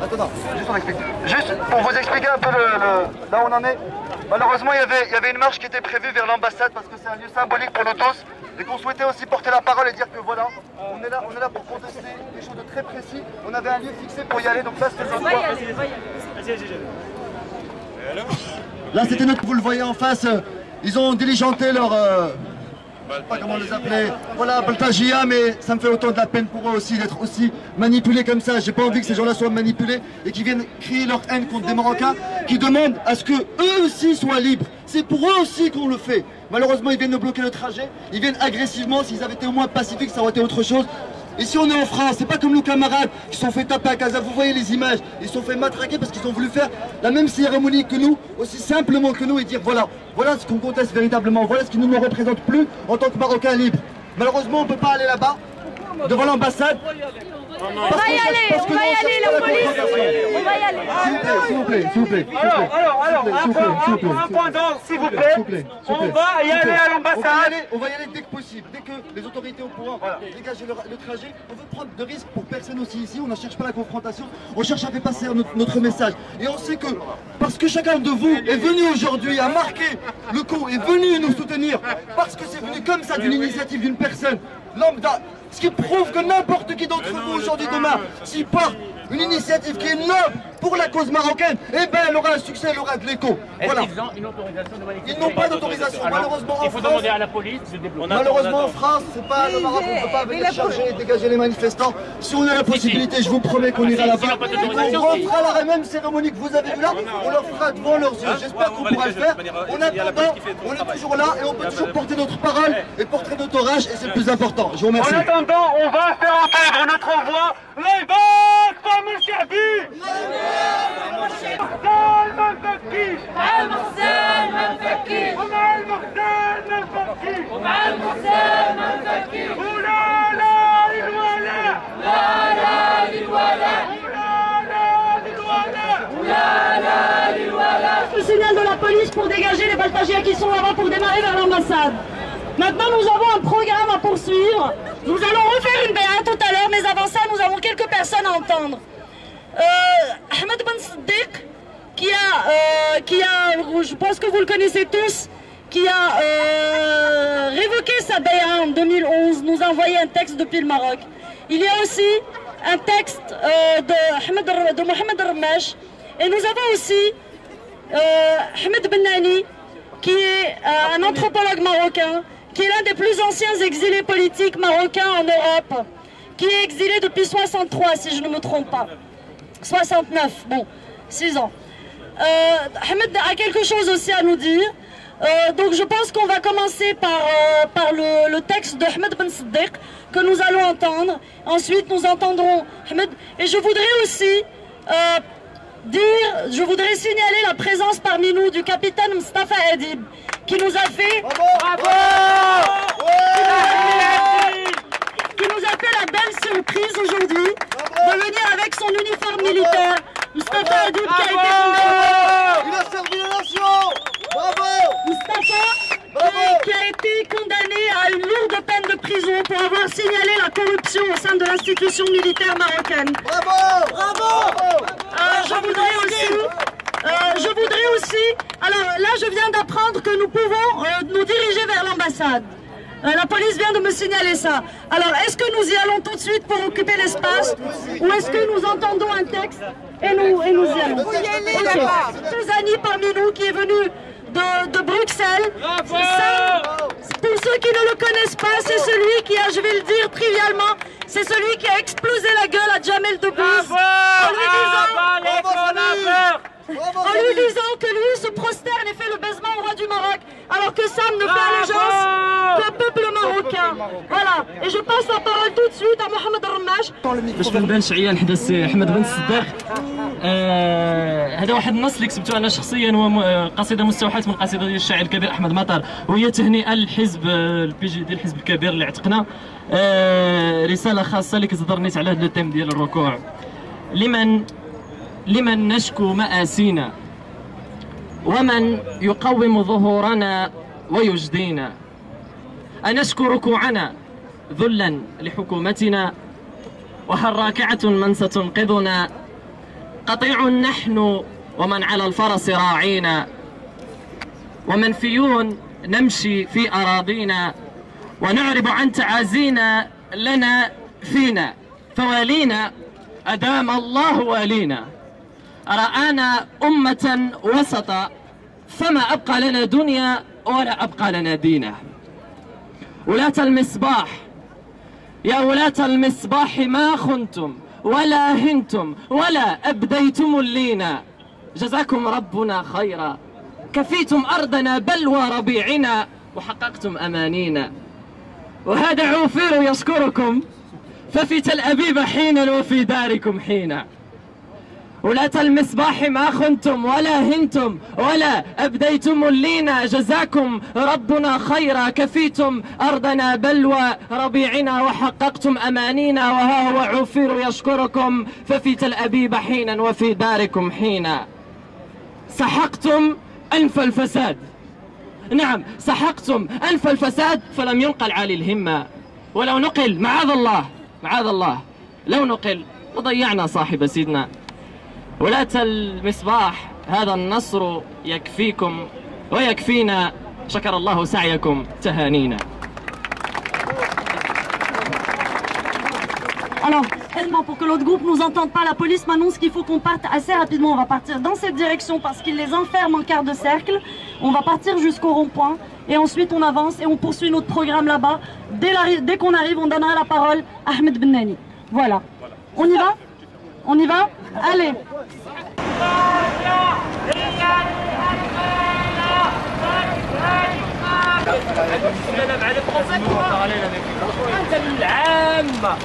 Attends, juste pour vous expliquer un peu là où on en est. Malheureusement, il y avait une marche qui était prévue vers l'ambassade parce que c'est un lieu symbolique pour nous tous et qu'on souhaitait aussi porter la parole et dire que voilà, on est là pour contester des choses de très précis. On avait un lieu fixé pour y aller, donc là c'était notre Là c'était notre, vous le voyez en face, ils ont diligenté leur... je sais pas comment les appeler, voilà, Baltagia, mais ça me fait autant de la peine pour eux aussi d'être aussi manipulés comme ça. J'ai pas envie que ces gens-là soient manipulés et qu'ils viennent crier leur haine contre des Marocains qui demandent à ce que eux aussi soient libres. C'est pour eux aussi qu'on le fait. Malheureusement, ils viennent nous bloquer le trajet, ils viennent agressivement. S'ils avaient été au moins pacifiques, ça aurait été autre chose. Ici on est en France, c'est pas comme nos camarades qui se sont fait taper à Casa, vous voyez les images, ils se sont fait matraquer parce qu'ils ont voulu faire la même cérémonie que nous, aussi simplement que nous et dire voilà ce qu'on conteste véritablement, voilà ce qui ne nous représente plus en tant que Marocains libres. Malheureusement on ne peut pas aller là-bas, devant l'ambassade. On va y aller, la police, on va y aller. S'il vous plaît. Alors, un point d'ordre, s'il vous plaît. On va y aller à l'ambassade. On va y aller dès que possible, dès que les autorités au pouvoir dégager le trajet. On veut prendre de risques pour personne aussi ici, on ne cherche pas la confrontation, on cherche à faire passer notre message. Et on sait que, parce que chacun de vous est venu aujourd'hui à marquer le coup, est venu nous soutenir, parce que c'est venu comme ça d'une initiative d'une personne lambda, ce qui prouve que n'importe qui d'entre vous aujourd'hui, demain, s'il porte une initiative qui est noble pour la cause marocaine, eh ben elle aura un succès, elle aura de l'écho. Voilà. Ils ont une autorisation de manifester? Ils n'ont pas d'autorisation, malheureusement en France. Il faut demander à la police de débloquer. Malheureusement en France, c'est pas le Maroc, on ne peut pas venir charger et dégager les manifestants. Si on a la possibilité, je vous promets qu'on ira là-bas. On refera la même cérémonie que vous avez vue là, on leur fera devant leurs yeux. J'espère qu'on pourra le faire. En attendant, on est toujours là et on peut toujours porter notre parole et porter notre orage et c'est le plus important. Je vous remercie. En attendant, on va faire entendre notre voix. Les bacs, comme le Chabi. Le signal de la police pour dégager les Baltagiens qui sont là-bas pour démarrer vers l'ambassade. Maintenant, nous avons un programme à poursuivre. Nous allons refaire une BA tout à l'heure, mais avant ça, nous avons quelques personnes à entendre. Ahmed Ben Siddiq, qui a, je pense que vous le connaissez tous, qui a révoqué sa BA en 2011, nous a envoyé un texte depuis le Maroc. Il y a aussi un texte de Mohamed Ramash, et nous avons aussi Ahmed Bennani, qui est un anthropologue marocain, qui est l'un des plus anciens exilés politiques marocains en Europe, qui est exilé depuis 63, si je ne me trompe pas. 69, bon, 6 ans. Ahmed a quelque chose aussi à nous dire. Donc je pense qu'on va commencer par le texte de Ahmed Ben Siddiq que nous allons entendre. Ensuite, nous entendrons Ahmed. Et je voudrais aussi je voudrais signaler la présence parmi nous du capitaine Mustafa Adib, qui nous a fait... qui nous a fait la belle surprise aujourd'hui de venir avec son uniforme militaire. Mustafa Adib qui a été condamné. Il a servi la nation. Bravo. Mustafa qui a été condamné à une lourde peine de prison pour avoir signalé la corruption au sein de l'institution militaire marocaine. Bravo. Je voudrais aussi, alors là je viens d'apprendre que nous pouvons nous diriger vers l'ambassade. La police vient de me signaler ça. Alors est-ce que nous y allons tout de suite pour occuper l'espace ou est-ce que nous entendons un texte et nous y allons? Suzani parmi nous qui est venu de Bruxelles. Pour ceux qui ne le connaissent pas, c'est celui qui a, je vais le dire trivialement, c'est celui qui a explosé la gueule à Jamel Debbouze en lui disant que lui se prosterne et fait le baisement au roi du Maroc, alors que Sam ne fait allégeance qu'au peuple marocain. Voilà, et je passe la parole tout de suite à Mohamed Ramash. باش ما نبانش عيان حدا السي احمد بن الصديق. هذا واحد النص اللي كتبته انا شخصيا، هو قصيده مستوحاه من قصيده ديال الشاعر الكبير احمد مطر، وهي تهنئه للحزب البي جي دي، الحزب الكبير اللي عتقنا. رساله خاصه اللي كتهضر نيت على هذا التيم ديال الركوع. لمن نشكو مآسينا ومن يقوم ظهورنا ويجدينا، أنشكو ركوعنا ذلا لحكومتنا وهل راكعة من ستنقذنا؟ قطيع نحن ومن على الفرس راعينا، ومنفيون نمشي في أراضينا، ونعرب عن تعازينا لنا فينا، فوالينا أدام الله والينا، رآنا أمة وسطا، فما أبقى لنا دنيا ولا أبقى لنا دينا. ولاة المصباح يا ولاة المصباح، ما خنتم ولا هنتم ولا أبديتم اللينا، جزاكم ربنا خيرا، كفيتم أرضنا بلوى ربيعنا، وحققتم أمانينا. وهذا عوفير يشكركم، ففي تل أبيب حينا وفي داركم حينا. ولاة المصباح ما خنتم ولا هنتم ولا أبديتم اللينا، جزاكم ربنا خيرا، كفيتم أرضنا بلوى ربيعنا، وحققتم أمانينا. وها هو عوفير يشكركم، ففي تل أبيب حينا وفي داركم حينا. سحقتم أنف الفساد، نعم سحقتم أنف الفساد، فلم ينقل عالي الهمة، ولو نقل معاذ الله لو نقل وضيعنا صاحب سيدنا. ولاة المصباح، هذا النصر يكفيكم ويكفينا، شكر الله سعيكم، تهانينا. Alors, pour que l'autre groupe nous entende pas, la police m'annonce qu'il faut qu'on parte assez rapidement. On va partir dans cette direction parce qu'ils les enferment en quart de cercle. On va partir jusqu'au rond-point et ensuite on avance et on poursuit notre programme là-bas. Dès qu'on arrive, on donnera la parole à Ahmed Bennani. Voilà. On y va? On y va? Allez. العامة